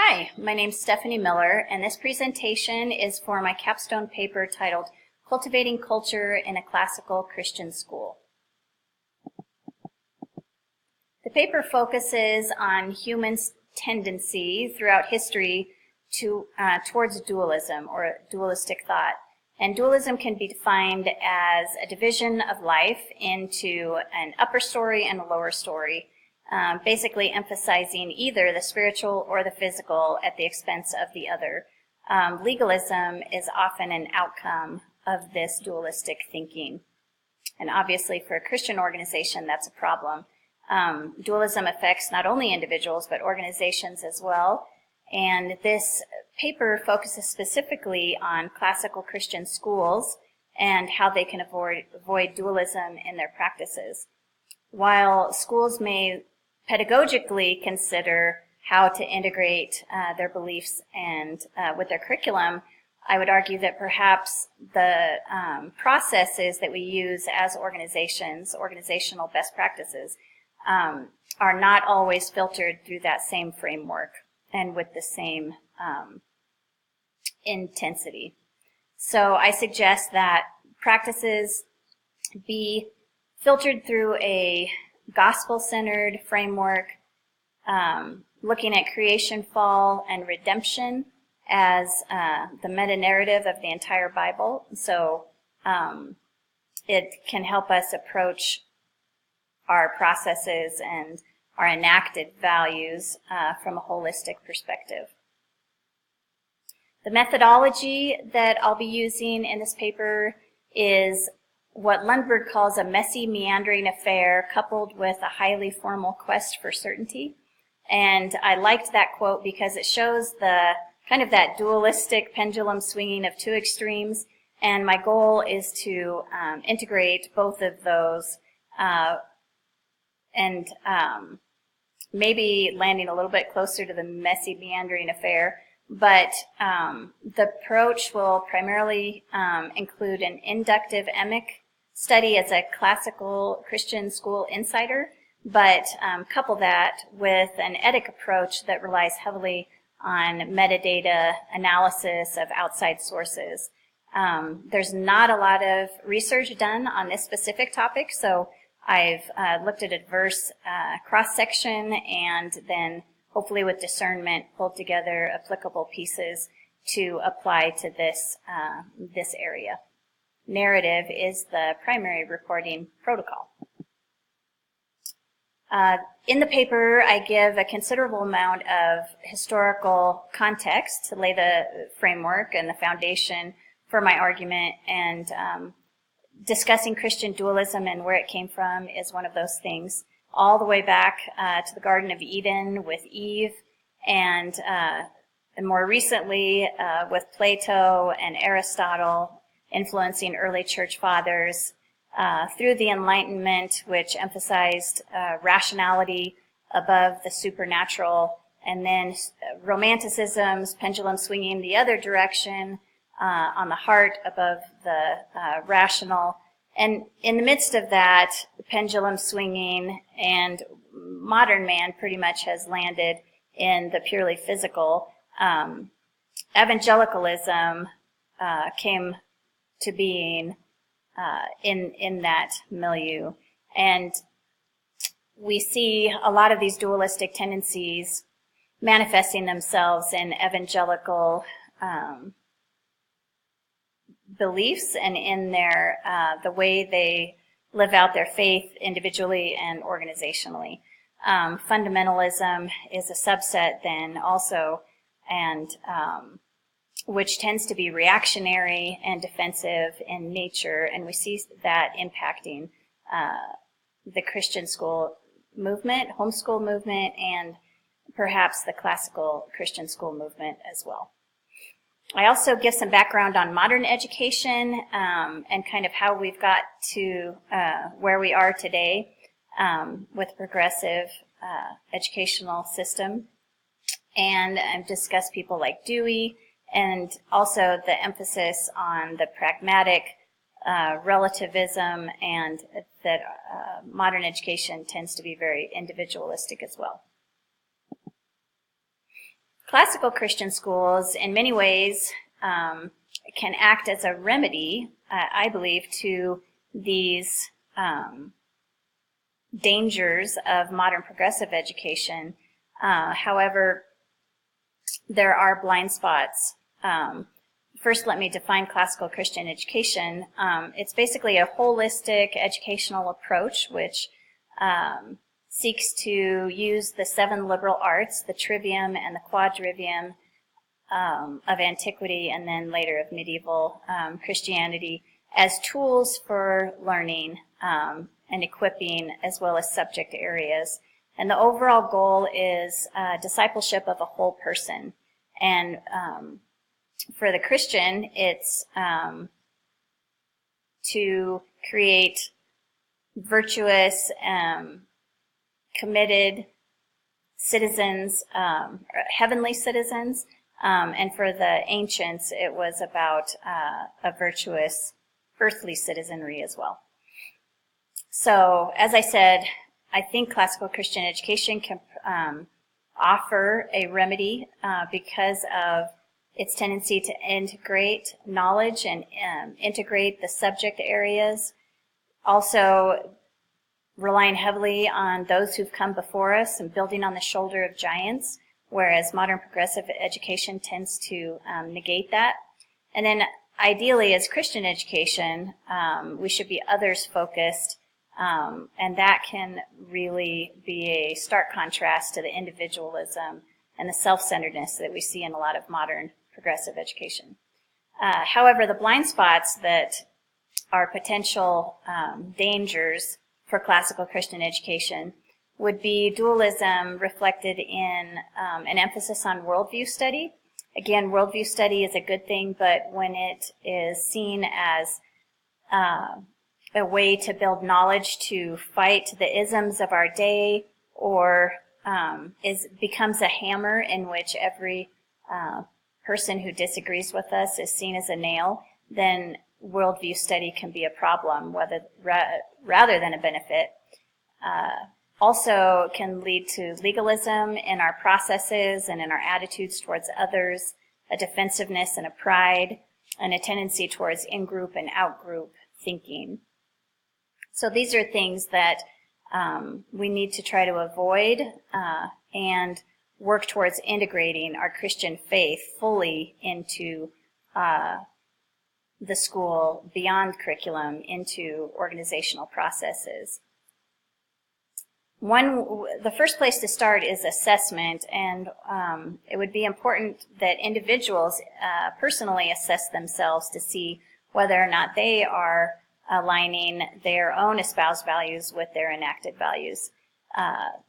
Hi, my name's Stephanie Miller, and this presentation is for my capstone paper titled Cultivating Culture in a Classical Christian School. The paper focuses on humans' tendency throughout history towards dualism or dualistic thought. And dualism can be defined as a division of life into an upper story and a lower story, basically emphasizing either the spiritual or the physical at the expense of the other. Legalism is often an outcome of this dualistic thinking. And obviously for a Christian organization, that's a problem. Dualism affects not only individuals, but organizations as well. And this paper focuses specifically on classical Christian schools and how they can avoid dualism in their practices. While schools may pedagogically consider how to integrate their beliefs and with their curriculum, I would argue that perhaps the processes that we use as organizations, organizational best practices, are not always filtered through that same framework and with the same intensity. So I suggest that practices be filtered through a gospel-centered framework, looking at creation, fall, and redemption as the meta-narrative of the entire Bible. So it can help us approach our processes and our enacted values from a holistic perspective. The methodology that I'll be using in this paper is what Lundberg calls a messy, meandering affair coupled with a highly formal quest for certainty. And I liked that quote because it shows the kind of that dualistic pendulum swinging of two extremes. And my goal is to integrate both of those and maybe landing a little bit closer to the messy, meandering affair. But the approach will primarily include an inductive emic study as a classical Christian school insider, but couple that with an etic approach that relies heavily on metadata analysis of outside sources. There's not a lot of research done on this specific topic, so I've looked at a diverse cross-section and then hopefully with discernment pulled together applicable pieces to apply to this area. Narrative is the primary reporting protocol. In the paper, I give a considerable amount of historical context to lay the framework and the foundation for my argument, and discussing Christian dualism and where it came from is one of those things, all the way back to the Garden of Eden with Eve, and more recently with Plato and Aristotle influencing early church fathers, through the Enlightenment, which emphasized rationality above the supernatural, and then Romanticism's pendulum swinging the other direction on the heart above the rational. And in the midst of that pendulum swinging, and modern man pretty much has landed in the purely physical, evangelicalism came to being in that milieu. And we see a lot of these dualistic tendencies manifesting themselves in evangelical beliefs and in their the way they live out their faith individually and organizationally. Fundamentalism is a subset then also, and which tends to be reactionary and defensive in nature, and we see that impacting the Christian school movement, homeschool movement, and perhaps the classical Christian school movement as well. I also give some background on modern education and kind of how we've got to where we are today with progressive educational system, and discuss people like Dewey, and also the emphasis on the pragmatic relativism, and that modern education tends to be very individualistic as well. Classical Christian schools, in many ways, can act as a remedy, I believe, to these dangers of modern progressive education. However, there are blind spots. First, let me define classical Christian education. It's basically a holistic educational approach which seeks to use the 7 liberal arts, the trivium and the quadrivium of antiquity and then later of medieval Christianity as tools for learning and equipping as well as subject areas. And the overall goal is discipleship of a whole person. And for the Christian, it's to create virtuous, committed citizens, heavenly citizens. And for the ancients, it was about a virtuous earthly citizenry as well. So, as I said, I think classical Christian education can offer a remedy because of its tendency to integrate knowledge and integrate the subject areas. Also, relying heavily on those who've come before us and building on the shoulder of giants, whereas modern progressive education tends to negate that. And then ideally, as Christian education, we should be others-focused, and that can really be a stark contrast to the individualism and the self-centeredness that we see in a lot of modern progressive education. However, the blind spots that are potential dangers for classical Christian education would be dualism reflected in an emphasis on worldview study. Again, worldview study is a good thing, but when it is seen as a way to build knowledge to fight the isms of our day, or becomes a hammer in which every person who disagrees with us is seen as a nail, then worldview study can be a problem rather than a benefit. Also can lead to legalism in our processes and in our attitudes towards others, a defensiveness and a pride, and a tendency towards in-group and out-group thinking. So these are things that we need to try to avoid and work towards integrating our Christian faith fully into the school, beyond curriculum, into organizational processes. The first place to start is assessment, and it would be important that individuals personally assess themselves to see whether or not they are aligning their own espoused values with their enacted values.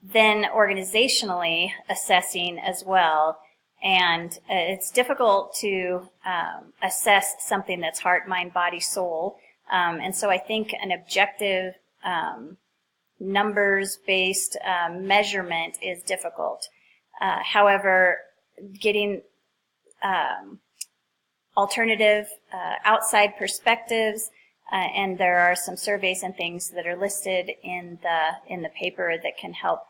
Then organizationally assessing as well, and it's difficult to assess something that's heart, mind, body, soul, and so I think an objective numbers-based measurement is difficult. However, getting alternative outside perspectives, and there are some surveys and things that are listed in the paper that can help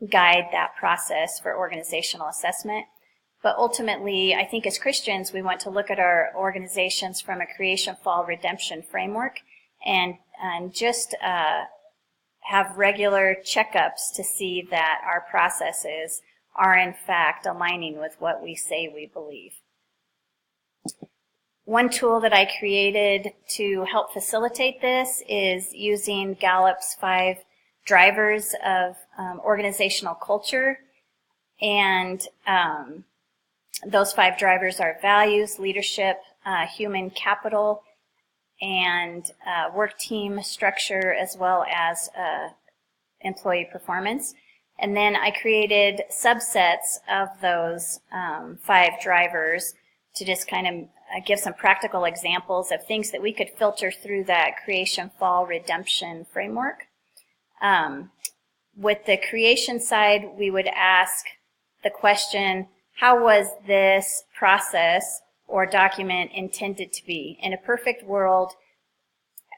guide that process for organizational assessment. But ultimately, I think as Christians, we want to look at our organizations from a creation, fall, redemption framework, and just have regular checkups to see that our processes are in fact aligning with what we say we believe. One tool that I created to help facilitate this is using Gallup's 5 drivers of organizational culture. And those 5 drivers are values, leadership, human capital, and work team structure, as well as employee performance. And then I created subsets of those 5 drivers to just kind of give some practical examples of things that we could filter through that creation, fall, redemption framework. With the creation side, we would ask the question, how was this process or document intended to be? In a perfect world,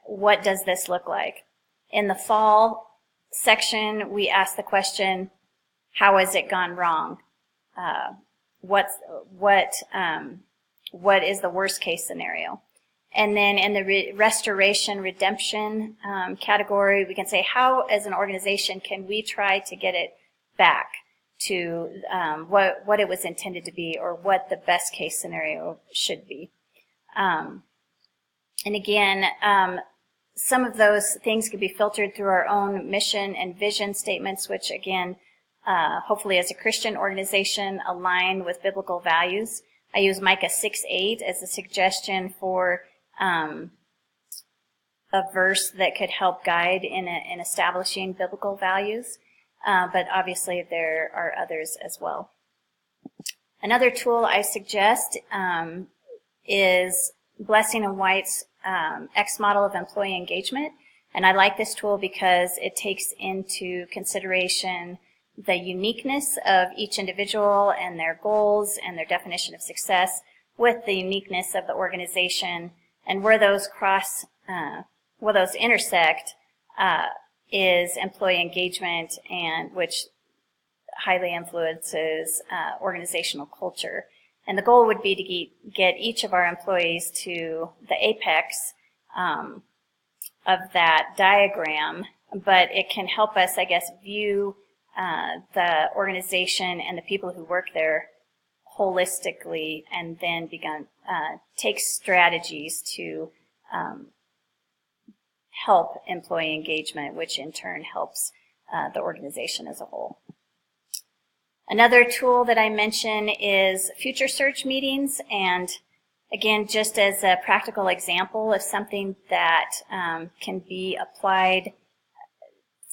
what does this look like? In the fall section, we ask the question, how has it gone wrong? what is the worst case scenario. And then in the restoration, redemption category, we can say, how as an organization can we try to get it back to what it was intended to be, or what the best case scenario should be. And again, some of those things could be filtered through our own mission and vision statements, which again, hopefully as a Christian organization, align with biblical values. I use Micah 6:8 as a suggestion for a verse that could help guide in establishing biblical values, but obviously there are others as well. Another tool I suggest is Blessing and White's X model of employee engagement, and I like this tool because it takes into consideration the uniqueness of each individual and their goals and their definition of success with the uniqueness of the organization, and where those intersect is employee engagement, and which highly influences organizational culture. And the goal would be to get each of our employees to the apex of that diagram, but it can help us, I guess, view the organization and the people who work there holistically, and then take strategies to help employee engagement, which in turn helps the organization as a whole. Another tool that I mention is future search meetings, and again, just as a practical example of something that can be applied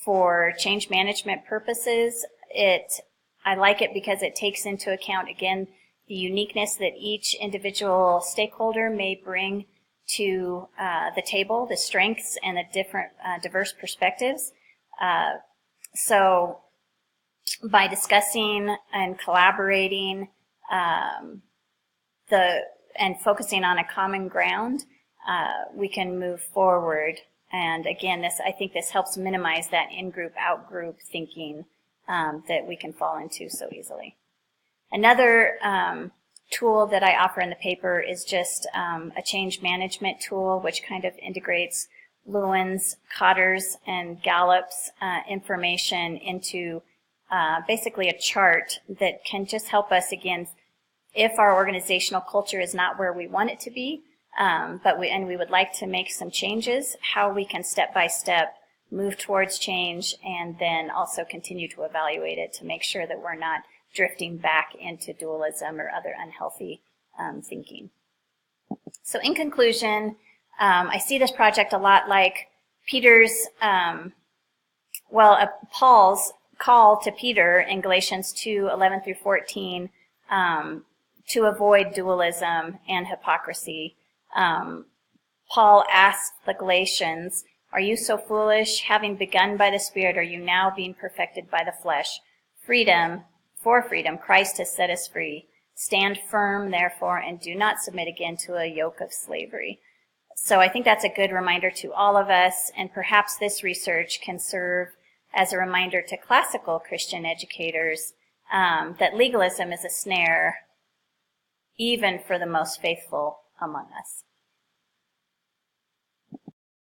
for change management purposes, I like it because it takes into account, again, the uniqueness that each individual stakeholder may bring to the table, the strengths and the different diverse perspectives. So by discussing and collaborating and focusing on a common ground, we can move forward. And again, I think this helps minimize that in-group, out-group thinking that we can fall into so easily. Another tool that I offer in the paper is just a change management tool, which kind of integrates Lewin's, Kotter's, and Gallup's information into basically a chart that can just help us, again, if our organizational culture is not where we want it to be, but we would like to make some changes, how we can step by step move towards change, and then also continue to evaluate it to make sure that we're not drifting back into dualism or other unhealthy thinking. So in conclusion, I see this project a lot like Peter's, Paul's call to Peter in Galatians 2:11 through 14 to avoid dualism and hypocrisy. Paul asked the Galatians, "Are you so foolish? Having begun by the Spirit, are you now being perfected by the flesh? For freedom, Christ has set us free. Stand firm, therefore, and do not submit again to a yoke of slavery." So I think that's a good reminder to all of us, and perhaps this research can serve as a reminder to classical Christian educators that legalism is a snare even for the most faithful among us.